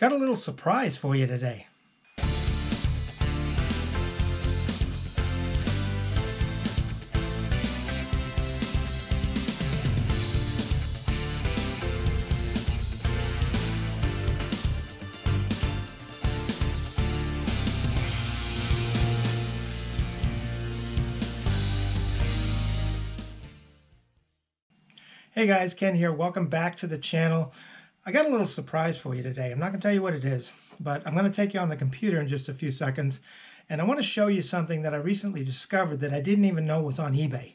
Got a little surprise for you today. Hey guys, Ken here. Welcome back to the channel. I got a little surprise for you today. I'm not going to tell you what it is, but I'm going to take you on the computer in just a few seconds. And I want to show you something that I recently discovered that I didn't even know was on eBay.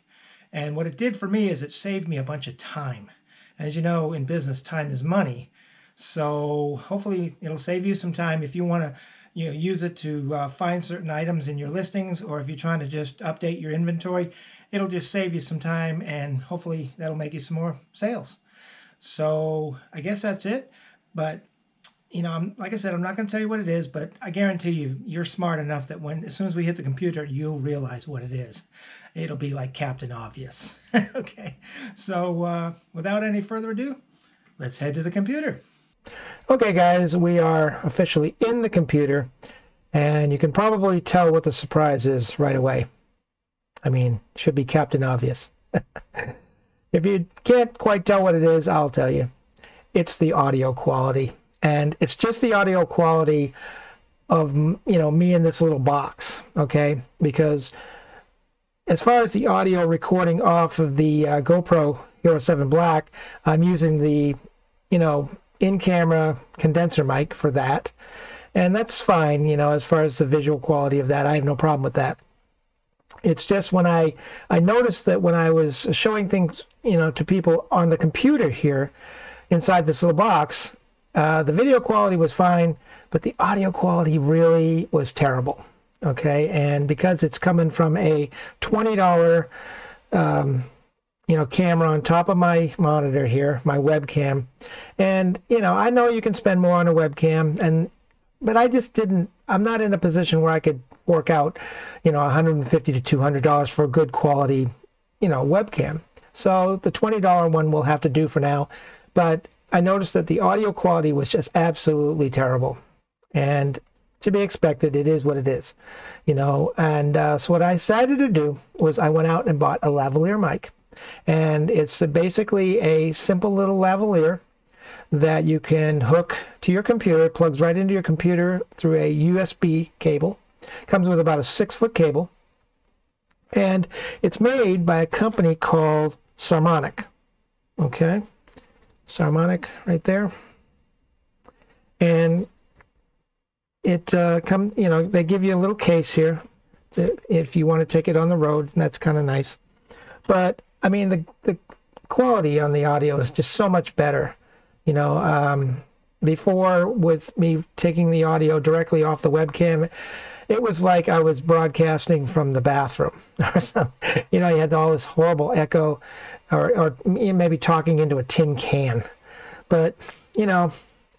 And what it did for me is it saved me a bunch of time. As you know, in business, time is money. So hopefully it'll save you some time if you want to use it to find certain items in your listings, or if you're trying to just update your inventory. It'll just save you some time, and hopefully that'll make you some more sales. So I guess that's it. But like I said, I'm not going to tell you what it is, but I guarantee you, you're smart enough that as soon as we hit the computer, you'll realize what it is. It'll be like Captain Obvious. Okay. So without any further ado, let's head to the computer. Okay, guys, we are officially in the computer, and you can probably tell what the surprise is right away. I mean, should be Captain Obvious. If you can't quite tell what it is, I'll tell you. It's the audio quality. And it's just the audio quality of, me in this little box, okay? Because as far as the audio recording off of the GoPro Hero 7 Black, I'm using the, in-camera condenser mic for that. And that's fine, as far as the visual quality of that. I have no problem with that. It's just when I noticed that when I was showing things, to people on the computer here inside this little box, the video quality was fine, but the audio quality really was terrible. Okay, and because it's coming from a $20, camera on top of my monitor here, my webcam, and I know you can spend more on a webcam, but I just didn't. I'm not in a position where I could fork out, $150 to $200 for a good quality, webcam. So the $20 one will have to do for now. But I noticed that the audio quality was just absolutely terrible. And to be expected, it is what it is, And so what I decided to do was I went out and bought a lavalier mic. And it's basically a simple little lavalier that you can hook to your computer. It plugs right into your computer through a USB cable. Comes with about a 6-foot cable. And it's made by a company called Saramonic. Okay? Saramonic right there. And it they give you a little case here if you want to take it on the road, and that's kind of nice. But I mean, the quality on the audio is just so much better. Before, with me taking the audio directly off the webcam, it was like I was broadcasting from the bathroom or something. You had all this horrible echo, or maybe talking into a tin can. But,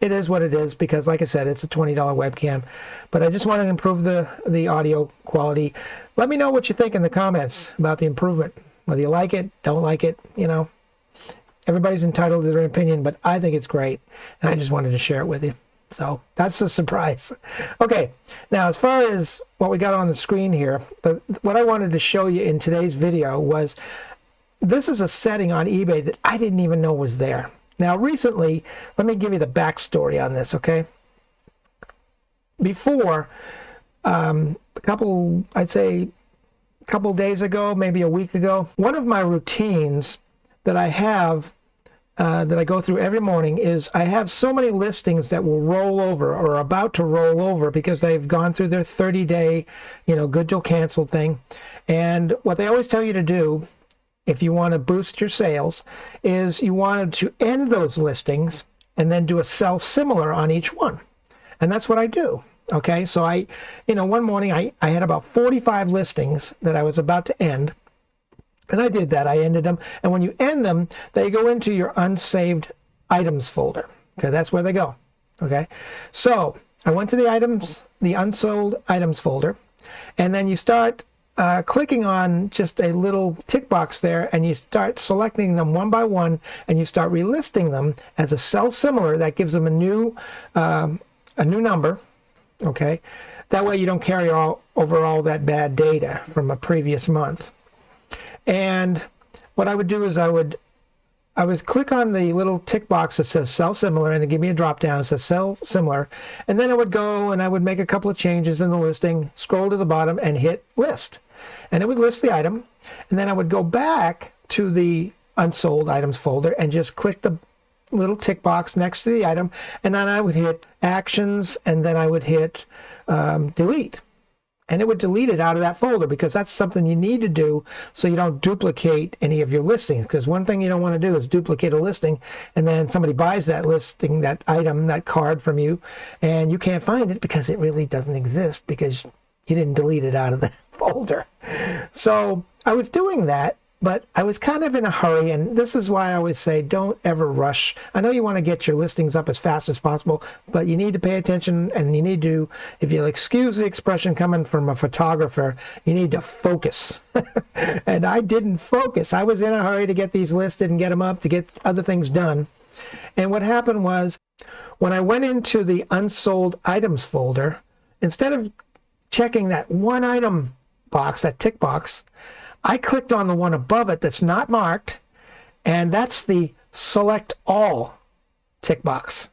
it is what it is, because like I said, it's a $20 webcam. But I just wanted to improve the audio quality. Let me know what you think in the comments about the improvement. Whether you like it, don't like it, Everybody's entitled to their opinion, but I think it's great, and I just wanted to share it with you. So that's the surprise. Okay, now as far as what we got on the screen here, what I wanted to show you in today's video was, this is a setting on eBay that I didn't even know was there. Now recently, let me give you the backstory on this, okay? Before, I'd say a couple days ago, maybe a week ago, one of my routines that I have that I go through every morning is I have so many listings that will roll over or are about to roll over because they've gone through their 30-day, good till cancel thing. And what they always tell you to do, if you want to boost your sales, is you wanted to end those listings and then do a sell similar on each one. And that's what I do. Okay, so one morning I had about 45 listings that I was about to end. And I did that. I ended them. And when you end them, they go into your unsaved items folder. Okay, that's where they go. Okay, so I went to the unsold items folder, and then you start clicking on just a little tick box there, and you start selecting them one by one, and you start relisting them as a sell similar. That gives them a new a new number, okay? That way you don't carry over all that bad data from a previous month. And what I would do is I would click on the little tick box that says sell similar, and it give me a drop down that says sell similar, and then I would go and I would make a couple of changes in the listing, scroll to the bottom and hit list, and it would list the item, and then I would go back to the unsold items folder and just click the little tick box next to the item, and then I would hit actions, and then I would hit delete, and it would delete it out of that folder, because that's something you need to do so you don't duplicate any of your listings. Because one thing you don't want to do is duplicate a listing, and then somebody buys that listing, that item, that card from you, and you can't find it because it really doesn't exist because you didn't delete it out of the folder. So I was doing that, but I was kind of in a hurry, and this is why I always say don't ever rush. I know you want to get your listings up as fast as possible, but you need to pay attention, and you need to, if you'll excuse the expression coming from a photographer, you need to focus. And I didn't focus. I was in a hurry to get these listed and get them up, to get other things done. And what happened was, when I went into the unsold items folder, instead of checking that one item box, that tick box, I clicked on the one above it that's not marked, and that's the select all tick box.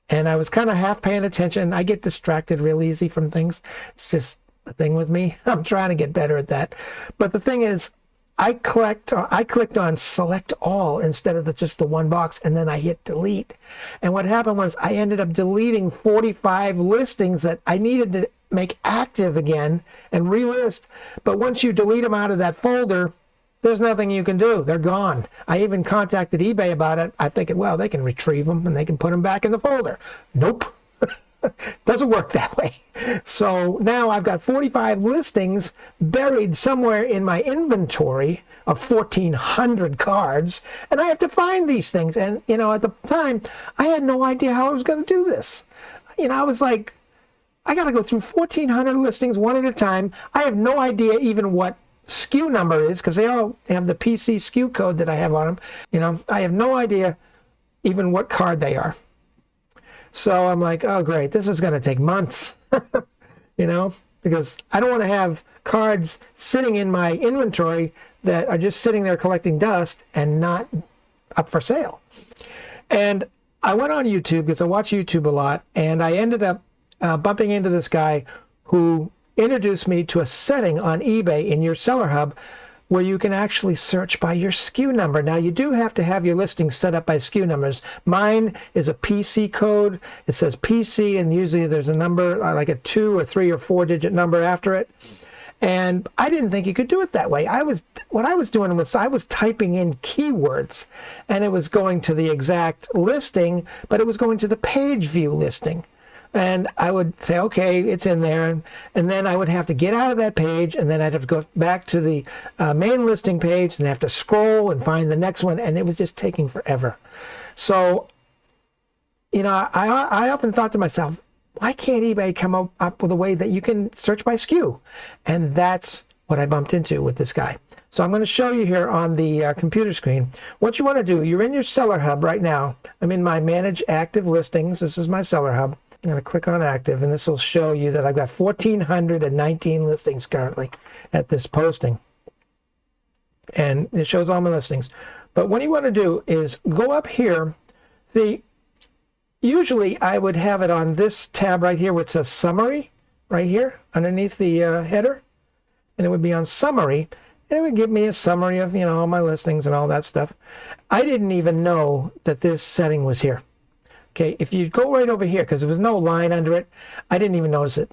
And I was kind of half paying attention. I get distracted real easy from things. It's just a thing with me. I'm trying to get better at that. But the thing is, I clicked on select all instead of just the one box, and then I hit delete. And what happened was I ended up deleting 45 listings that I needed to make active again and relist. But once you delete them out of that folder, there's nothing you can do. They're gone. I even contacted eBay about it. I thinking, well, they can retrieve them and they can put them back in the folder. Nope. Doesn't work that way. So now I've got 45 listings buried somewhere in my inventory of 1,400 cards, and I have to find these things. And, you know, at the time, I had no idea how I was going to do this. You know, I was like, I got to go through 1,400 listings one at a time. I have no idea even what SKU number is, because they all have the PC SKU code that I have on them. You know, I have no idea even what card they are. So I'm like, oh, great, this is going to take months, you know, because I don't want to have cards sitting in my inventory that are just sitting there collecting dust and not up for sale. And I went on YouTube, because I watch YouTube a lot, and I ended up bumping into this guy who introduced me to a setting on eBay in your seller hub where you can actually search by your SKU number. Now, you do have to have your listings set up by SKU numbers. Mine is a PC code. It says PC, and usually there's a number, like a 2 or 3 or 4 digit number after it. And I didn't think you could do it that way. What I was doing was I was typing in keywords, and it was going to the exact listing, but it was going to the page view listing. And I would say, okay, it's in there. And then I would have to get out of that page, and then I'd have to go back to the main listing page and have to scroll and find the next one. And it was just taking forever. So, you know, I often thought to myself, why can't eBay come up with a way that you can search by SKU? And that's what I bumped into with this guy. So I'm going to show you here on the computer screen. What you want to do, you're in your seller hub right now. I'm in my manage active listings. This is my seller hub. I'm going to click on active, and this will show you that I've got 1,419 listings currently at this posting. And it shows all my listings. But what you want to do is go up here. See, usually I would have it on this tab right here where it says summary, right here underneath the header. And it would be on summary, and it would give me a summary of, you know, all my listings and all that stuff. I didn't even know that this setting was here. Okay, if you go right over here, because there was no line under it, I didn't even notice it.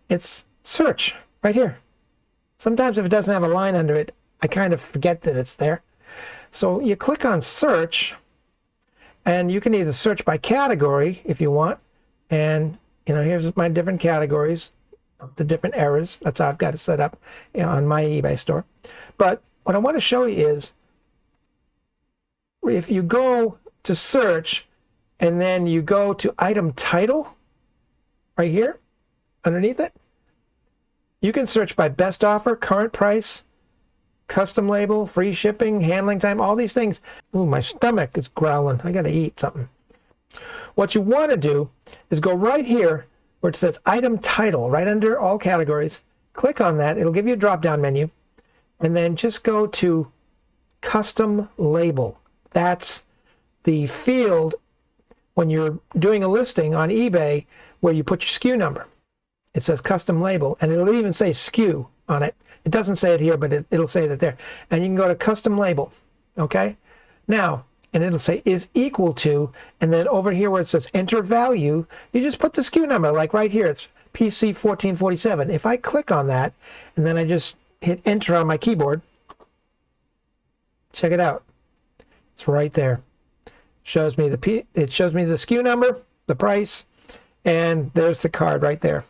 It's search right here. Sometimes if it doesn't have a line under it, I kind of forget that it's there. So you click on search, and you can either search by category if you want. And, you know, here's my different categories, the different errors. That's how I've got it set up, you know, on my eBay store. But what I want to show you is, if you go to search, and then you go to item title right here underneath it, you can search by best offer, current price, custom label, free shipping, handling time, all these things. Ooh, my stomach is growling. I got to eat something. What you want to do is go right here where it says item title, right under all categories. Click on that. It'll give you a drop-down menu. And then just go to custom label. That's the field when you're doing a listing on eBay where you put your SKU number. It says custom label, and it'll even say SKU on it. It doesn't say it here, but it'll say that there. And you can go to custom label, okay? Now, and it'll say is equal to, and then over here where it says enter value, you just put the SKU number, like right here, it's PC 1447. If I click on that, and then I just hit enter on my keyboard, check it out. It's right there. It shows me the SKU number, the price, and there's the card right there.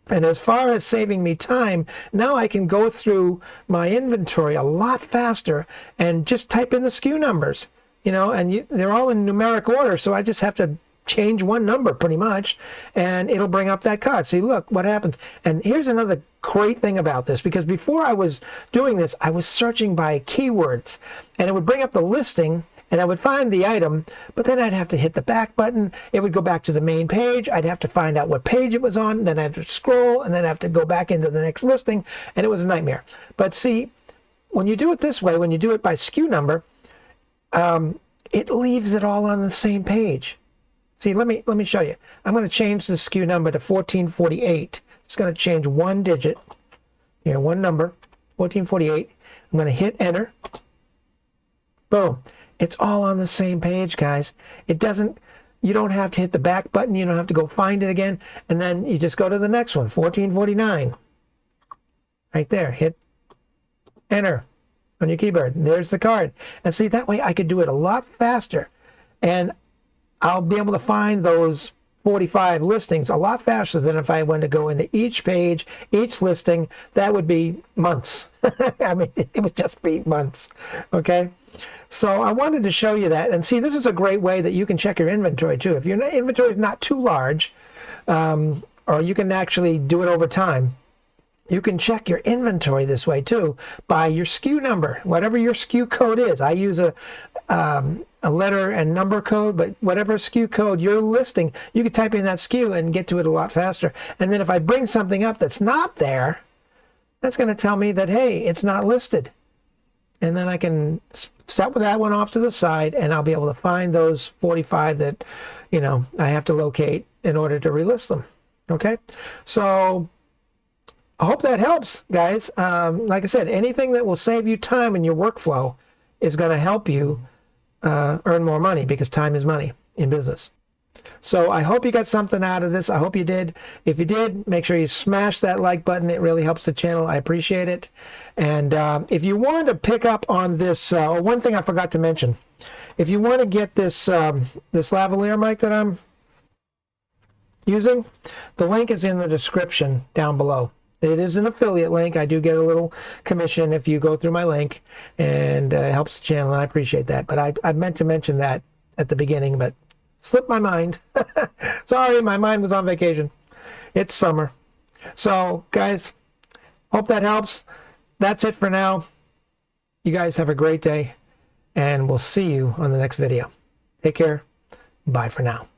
And as far as saving me time, now I can go through my inventory a lot faster and just type in the SKU numbers, you know, and they're all in numeric order, so I just have to change one number pretty much, and it'll bring up that card. See, look what happens. And here's another great thing about this, because before I was doing this, I was searching by keywords, and it would bring up the listing, and I would find the item, but then I'd have to hit the back button. It would go back to the main page. I'd have to find out what page it was on. Then I'd have to scroll, and then I'd have to go back into the next listing, and it was a nightmare. But see, when you do it this way, when you do it by SKU number, it leaves it all on the same page. See, let me show you. I'm going to change the SKU number to 1448. Just going to change one digit, here, one number, 1448. I'm going to hit enter. Boom. It's all on the same page, guys. It doesn't, you don't have to hit the back button. You don't have to go find it again. And then you just go to the next one, 1449. Right there. Hit enter on your keyboard. There's the card. And see, that way I could do it a lot faster. And I'll be able to find those 45 listings a lot faster than if I went to go into each page, each listing. That would be months. I mean, it would just be months. Okay? So I wanted to show you that. And see, this is a great way that you can check your inventory too. If your inventory is not too large, or you can actually do it over time, you can check your inventory this way too by your SKU number, whatever your SKU code is. I use a letter and number code, but whatever SKU code you're listing, you can type in that SKU and get to it a lot faster. And then if I bring something up that's not there, that's going to tell me that, hey, it's not listed. And then I can set that one off to the side, and I'll be able to find those 45 that, you know, I have to locate in order to relist them. Okay? So I hope that helps, guys. Like I said, anything that will save you time in your workflow is going to help you earn more money, because time is money in business. So I hope you got something out of this. I hope you did. If you did, make sure you smash that like button. It really helps the channel. I appreciate it. And if you want to pick up on this, one thing I forgot to mention, if you want to get this this lavalier mic that I'm using, the link is in the description down below. It is an affiliate link. I do get a little commission if you go through my link, and it helps the channel, and I appreciate that. But I meant to mention that at the beginning, but slipped my mind. Sorry, my mind was on vacation. It's summer. So, guys, hope that helps. That's it for now. You guys have a great day, and we'll see you on the next video. Take care. Bye for now.